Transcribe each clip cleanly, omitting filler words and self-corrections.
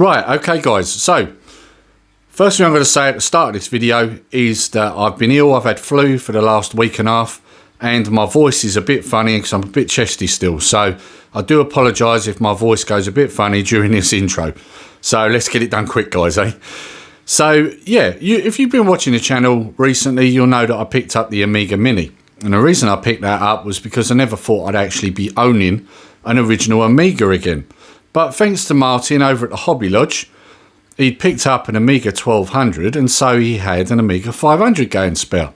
Right, okay guys, so first thing I'm going to say at the start of this video is that I've been ill. I've had flu for the last week and a half and my voice is a bit funny because I'm a bit chesty still, so I do apologise if my voice goes a bit funny during this intro. So let's get it done quick guys, eh? So yeah, if you've been watching the channel recently, you'll know that I picked up the Amiga Mini, and the reason I picked that up was because I never thought I'd actually be owning an original Amiga again. But thanks to Martin over at TheHobbyLodge, he'd picked up an Amiga 1200 and so he had an Amiga 500 going spare.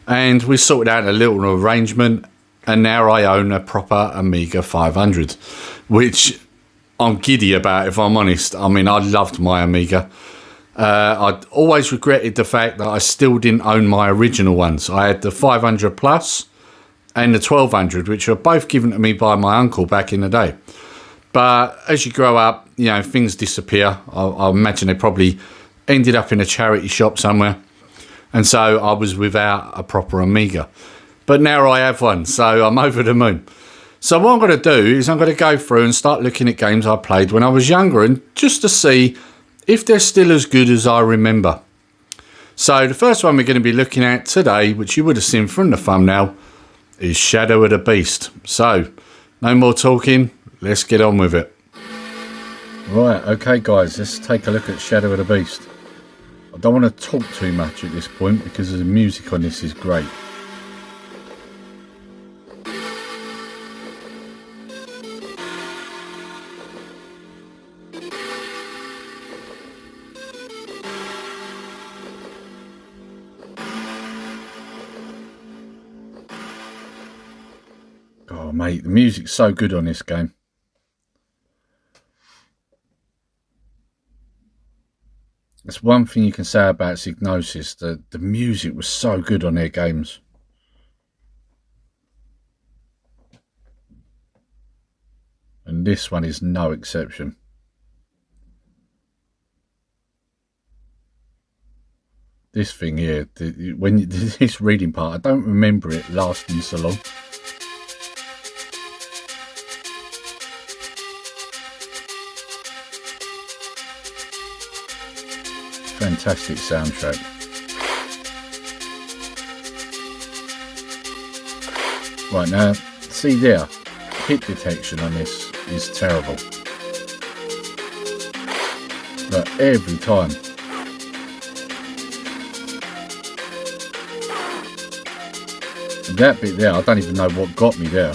And we sorted out a little arrangement and now I own a proper Amiga 500, which I'm giddy about if I'm honest. I mean, I loved my Amiga. I'd always regretted the fact that I still didn't own my original ones. I had the 500 Plus and the 1200, which were both given to me by my uncle back in the day. But as you grow up, you know, things disappear. I imagine they probably ended up in a charity shop somewhere. And so I was without a proper Amiga. But now I have one, so I'm over the moon. So what I'm going to do is I'm going to go through and start looking at games I played when I was younger, and just to see if they're still as good as I remember. So the first one we're going to be looking at today, which you would have seen from the thumbnail, is Shadow of the Beast. So no more talking. Let's get on with it. Right, okay guys, let's take a look at Shadow of the Beast. I don't want to talk too much at this point because the music on this is great. Oh mate, the music's so good on this game. That's one thing you can say about Psygnosis, the music was so good on their games. And this one is no exception. This thing here, when this reading part, I don't remember it lasting so long. Fantastic soundtrack. Right now, see there, hit detection on this is terrible. But every time. And that bit there, I don't even know what got me there.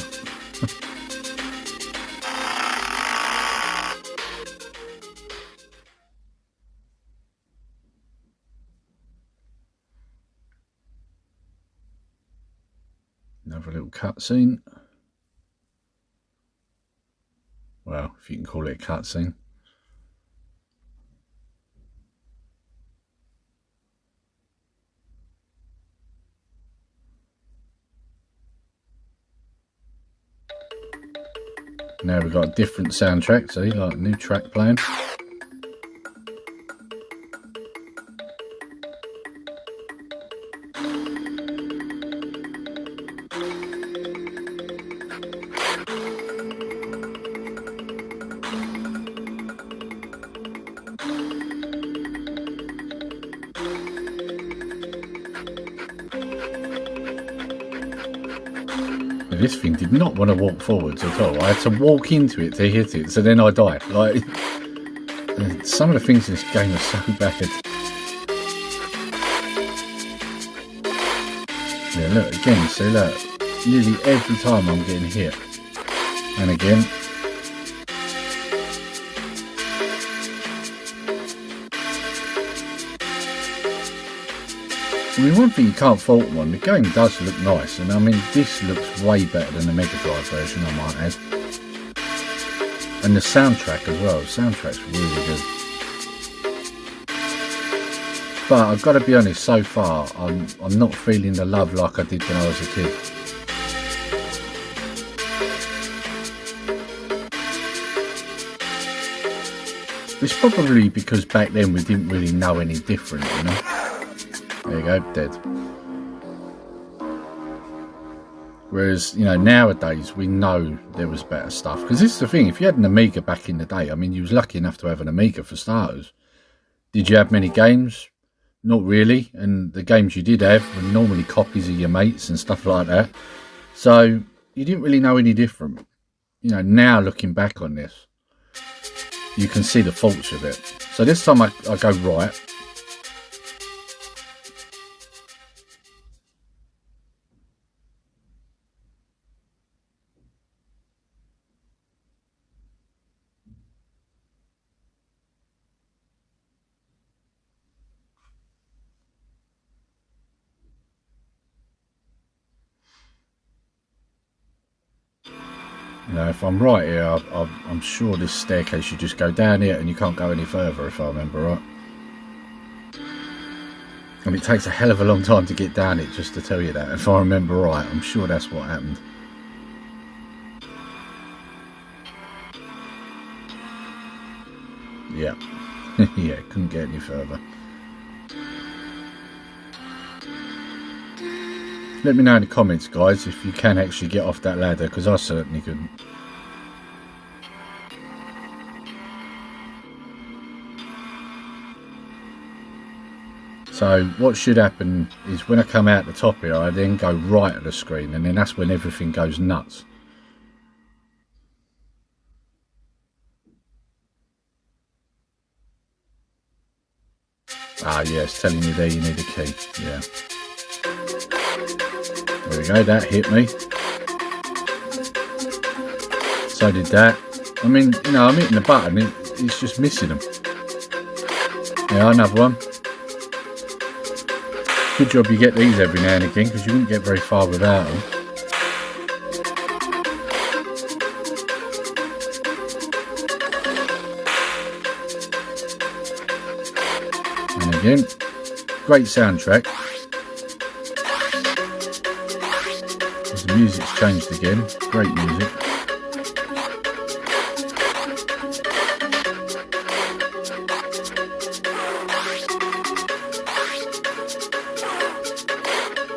Another little cutscene. Well, if you can call it a cutscene. Now we've got a different soundtrack, see, like a new track playing. This thing did not want to walk forwards at all. I had to walk into it to hit it, so then I died. Like, some of the things in this game are so bad. Yeah, look, again, see, look, nearly every time I'm getting hit. And again. I mean, one thing you can't fault one, the game does look nice, and I mean, this looks way better than the Mega Drive version, I might add. And the soundtrack as well, the soundtrack's really good. But I've got to be honest, so far, I'm not feeling the love like I did when I was a kid. It's probably because back then we didn't really know any different, you know. There you go, dead. Whereas, you know, nowadays we know there was better stuff. Because this is the thing, if you had an Amiga back in the day, I mean, you was lucky enough to have an Amiga for starters. Did you have many games? Not really. And the games you did have were normally copies of your mates and stuff like that. So you didn't really know any different. You know, now looking back on this, you can see the faults of it. So this time I go right. You know, if I'm right here, I'm sure this staircase you just go down here and you can't go any further, if I remember right. And it takes a hell of a long time to get down it, just to tell you that. If I remember right, I'm sure that's what happened. Yeah. Yeah, couldn't get any further. Let me know in the comments, guys, if you can actually get off that ladder, because I certainly couldn't. So what should happen is when I come out the top here, I then go right at the screen, and then that's when everything goes nuts. Ah, yeah, it's telling you there you need a key. Yeah. There we go, that hit me. So did that. I mean, you know, I'm hitting the button, it's just missing them. Yeah, another one. Good job you get these every now and again, because you wouldn't get very far without them. And again, great soundtrack. The music's changed again, great music.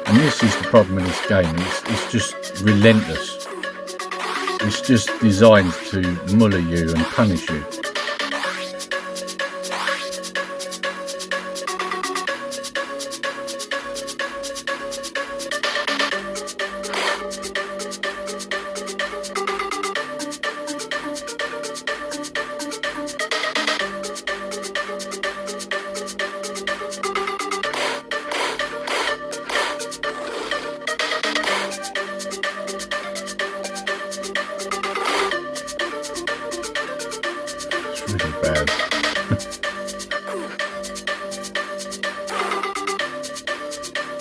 And this is the problem in this game, it's just relentless. It's just designed to muller you and punish you. Really bad.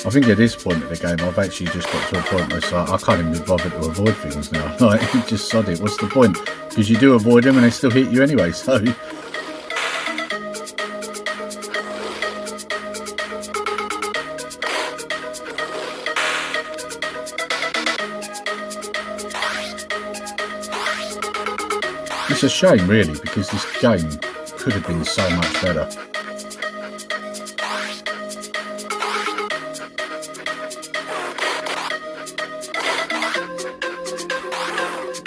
I think at this point of the game I've actually just got to a point where I can't even be bothered to avoid things now. Like, just sod it, what's the point? Because you do avoid them and they still hit you anyway, so... It's a shame really, because this game could have been so much better.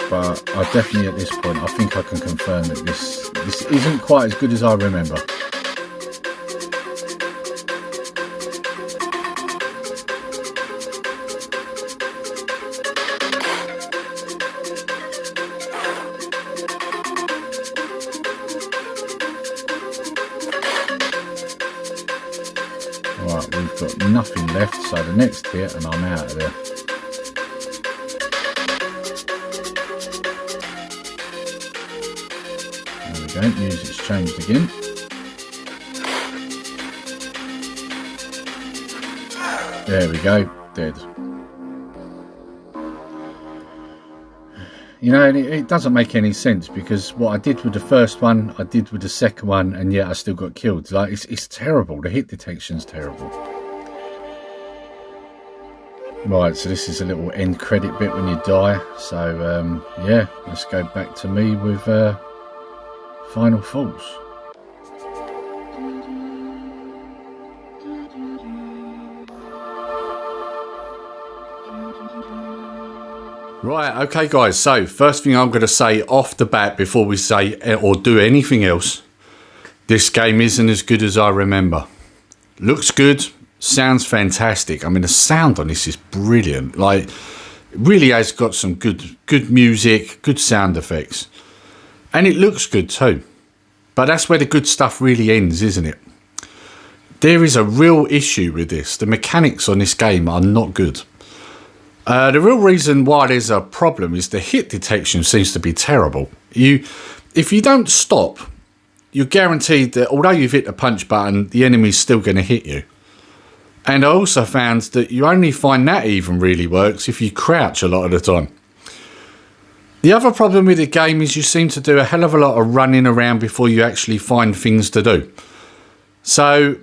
But I definitely at this point, I think I can confirm that this isn't quite as good as I remember. Right, we've got nothing left, so the next hit and I'm out of there. There we go, music's changed again. There we go, dead. You know, and it doesn't make any sense, because what I did with the first one, I did with the second one, and yet I still got killed. Like, it's terrible. The hit detection's terrible. Right, so this is a little end credit bit when you die. So, yeah, let's go back to me with Final Falls. Right, okay guys, so first thing I'm going to say off the bat before we say or do anything else, this game isn't as good as I remember. Looks good, sounds fantastic. I mean, the sound on this is brilliant. Like, it really has got some good music, good sound effects. And it looks good too. But that's where the good stuff really ends, isn't it? There is a real issue with this. The mechanics on this game are not good. The real reason why there's a problem is the hit detection seems to be terrible. If you don't stop, you're guaranteed that although you've hit the punch button, the enemy's still going to hit you. And I also found that you only find that even really works if you crouch a lot of the time. The other problem with the game is you seem to do a hell of a lot of running around before you actually find things to do. So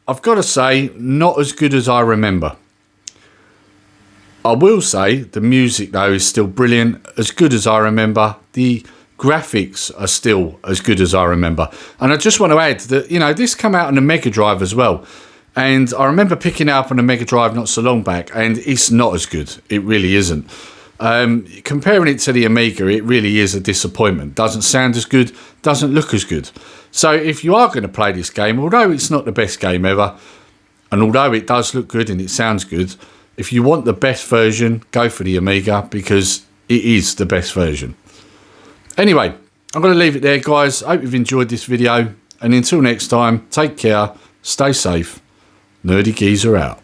I've got to say, not as good as I remember. I will say the music though is still brilliant, as good as I remember. The graphics are still as good as I remember. And I just want to add that, you know, this came out on the Mega Drive as well. And I remember picking it up on the Mega Drive not so long back, and it's not as good. It really isn't. Comparing it to the Amiga, it really is a disappointment. Doesn't sound as good, doesn't look as good. So if you are going to play this game, although it's not the best game ever, and although it does look good and it sounds good, if you want the best version, go for the Amiga, because it is the best version. Anyway, I'm going to leave it there, guys. I hope you've enjoyed this video. And until next time, take care, stay safe. Nerdy Geezer out.